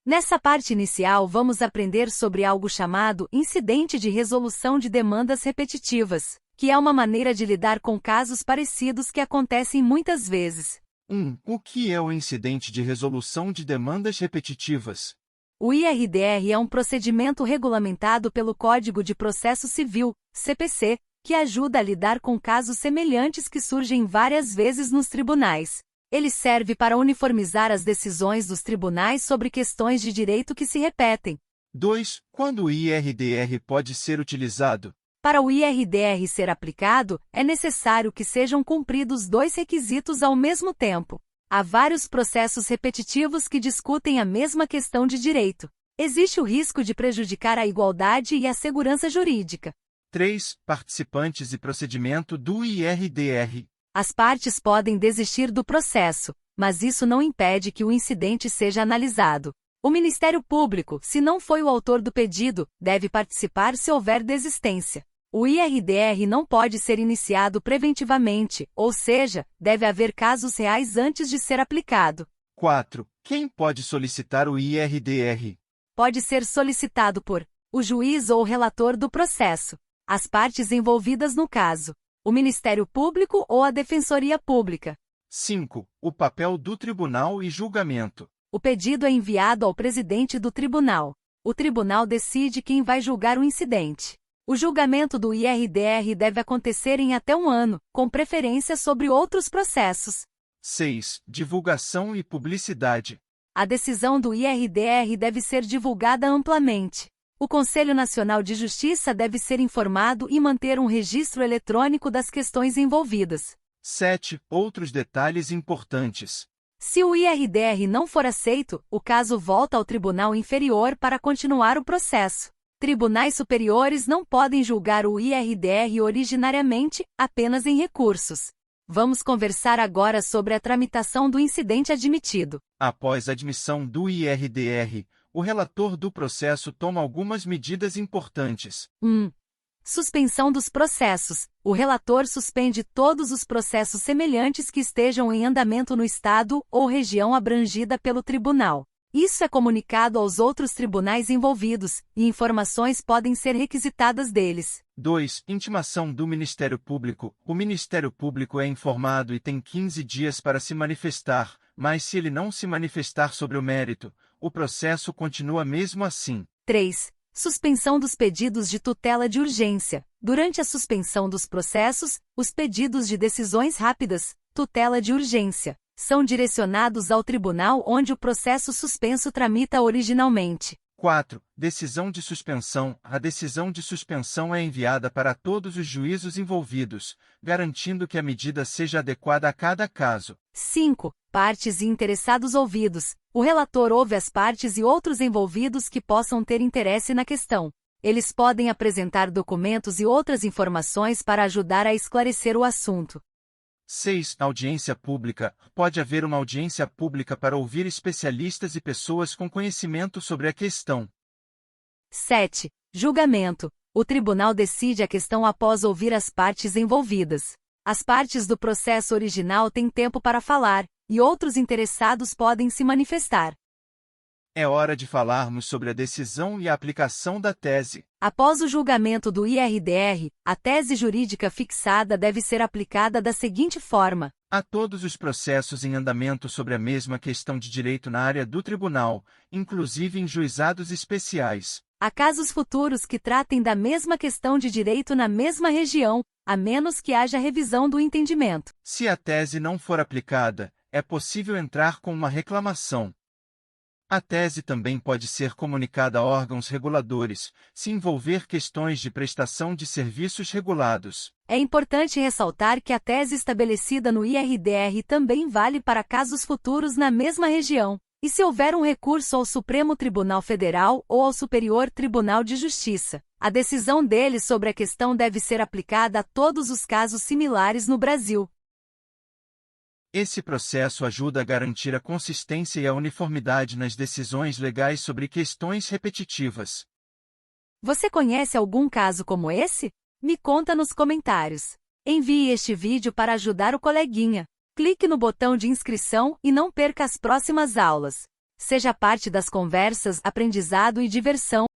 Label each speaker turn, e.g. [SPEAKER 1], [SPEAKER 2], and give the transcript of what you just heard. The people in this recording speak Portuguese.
[SPEAKER 1] Nessa parte inicial vamos aprender sobre algo chamado incidente de resolução de demandas repetitivas, que é uma maneira de lidar com casos parecidos que acontecem muitas vezes.
[SPEAKER 2] 1. O que é o incidente de resolução de demandas repetitivas?
[SPEAKER 1] O IRDR é um procedimento regulamentado pelo Código de Processo Civil, CPC, que ajuda a lidar com casos semelhantes que surgem várias vezes nos tribunais. Ele serve para uniformizar as decisões dos tribunais sobre questões de direito que se repetem.
[SPEAKER 2] 2. Quando o IRDR pode ser utilizado?
[SPEAKER 1] Para o IRDR ser aplicado, é necessário que sejam cumpridos dois requisitos ao mesmo tempo. Há vários processos repetitivos que discutem a mesma questão de direito. Existe o risco de prejudicar a igualdade e a segurança jurídica.
[SPEAKER 2] 3. Participantes e procedimento do IRDR.
[SPEAKER 1] As partes podem desistir do processo, mas isso não impede que o incidente seja analisado. O Ministério Público, se não foi o autor do pedido, deve participar se houver desistência. O IRDR não pode ser iniciado preventivamente, ou seja, deve haver casos reais antes de ser aplicado.
[SPEAKER 2] 4. Quem pode solicitar o IRDR?
[SPEAKER 1] Pode ser solicitado por o juiz ou o relator do processo, as partes envolvidas no caso, o Ministério Público ou a Defensoria Pública.
[SPEAKER 2] 5. O papel do tribunal e julgamento.
[SPEAKER 1] O pedido é enviado ao presidente do tribunal. O tribunal decide quem vai julgar o incidente. O julgamento do IRDR deve acontecer em até 1 ano, com preferência sobre outros processos.
[SPEAKER 2] 6. Divulgação e publicidade.
[SPEAKER 1] A decisão do IRDR deve ser divulgada amplamente. O Conselho Nacional de Justiça deve ser informado e manter um registro eletrônico das questões envolvidas.
[SPEAKER 2] 7. Outros detalhes importantes.
[SPEAKER 1] Se o IRDR não for aceito, o caso volta ao tribunal inferior para continuar o processo. Tribunais superiores não podem julgar o IRDR originariamente, apenas em recursos. Vamos conversar agora sobre a tramitação do incidente admitido.
[SPEAKER 2] Após a admissão do IRDR, o relator do processo toma algumas medidas importantes.
[SPEAKER 1] 1. Suspensão dos processos. O relator suspende todos os processos semelhantes que estejam em andamento no Estado ou região abrangida pelo tribunal. Isso é comunicado aos outros tribunais envolvidos, e informações podem ser requisitadas deles.
[SPEAKER 2] 2. Intimação do Ministério Público. O Ministério Público é informado e tem 15 dias para se manifestar, mas se ele não se manifestar sobre o mérito, o processo continua mesmo assim.
[SPEAKER 1] 3. Suspensão dos pedidos de tutela de urgência. Durante a suspensão dos processos, os pedidos de decisões rápidas, tutela de urgência, são direcionados ao tribunal onde o processo suspenso tramita originalmente.
[SPEAKER 2] 4. Decisão de suspensão. A decisão de suspensão é enviada para todos os juízos envolvidos, garantindo que a medida seja adequada a cada caso.
[SPEAKER 1] 5. Partes e interessados ouvidos. O relator ouve as partes e outros envolvidos que possam ter interesse na questão. Eles podem apresentar documentos e outras informações para ajudar a esclarecer o assunto.
[SPEAKER 2] 6. Audiência pública. Pode haver uma audiência pública para ouvir especialistas e pessoas com conhecimento sobre a questão.
[SPEAKER 1] 7. Julgamento. O tribunal decide a questão após ouvir as partes envolvidas. As partes do processo original têm tempo para falar, e outros interessados podem se manifestar.
[SPEAKER 2] É hora de falarmos sobre a decisão e a aplicação da tese.
[SPEAKER 1] Após o julgamento do IRDR, a tese jurídica fixada deve ser aplicada da seguinte forma:
[SPEAKER 2] a todos os processos em andamento sobre a mesma questão de direito na área do tribunal, inclusive em juizados especiais.
[SPEAKER 1] A casos futuros que tratem da mesma questão de direito na mesma região, a menos que haja revisão do entendimento.
[SPEAKER 2] Se a tese não for aplicada, é possível entrar com uma reclamação. A tese também pode ser comunicada a órgãos reguladores, se envolver questões de prestação de serviços regulados.
[SPEAKER 1] É importante ressaltar que a tese estabelecida no IRDR também vale para casos futuros na mesma região, e se houver um recurso ao Supremo Tribunal Federal ou ao Superior Tribunal de Justiça, a decisão deles sobre a questão deve ser aplicada a todos os casos similares no Brasil.
[SPEAKER 2] Esse processo ajuda a garantir a consistência e a uniformidade nas decisões legais sobre questões repetitivas.
[SPEAKER 1] Você conhece algum caso como esse? Me conta nos comentários. Envie este vídeo para ajudar o coleguinha. Clique no botão de inscrição e não perca as próximas aulas. Seja parte das conversas, aprendizado e diversão.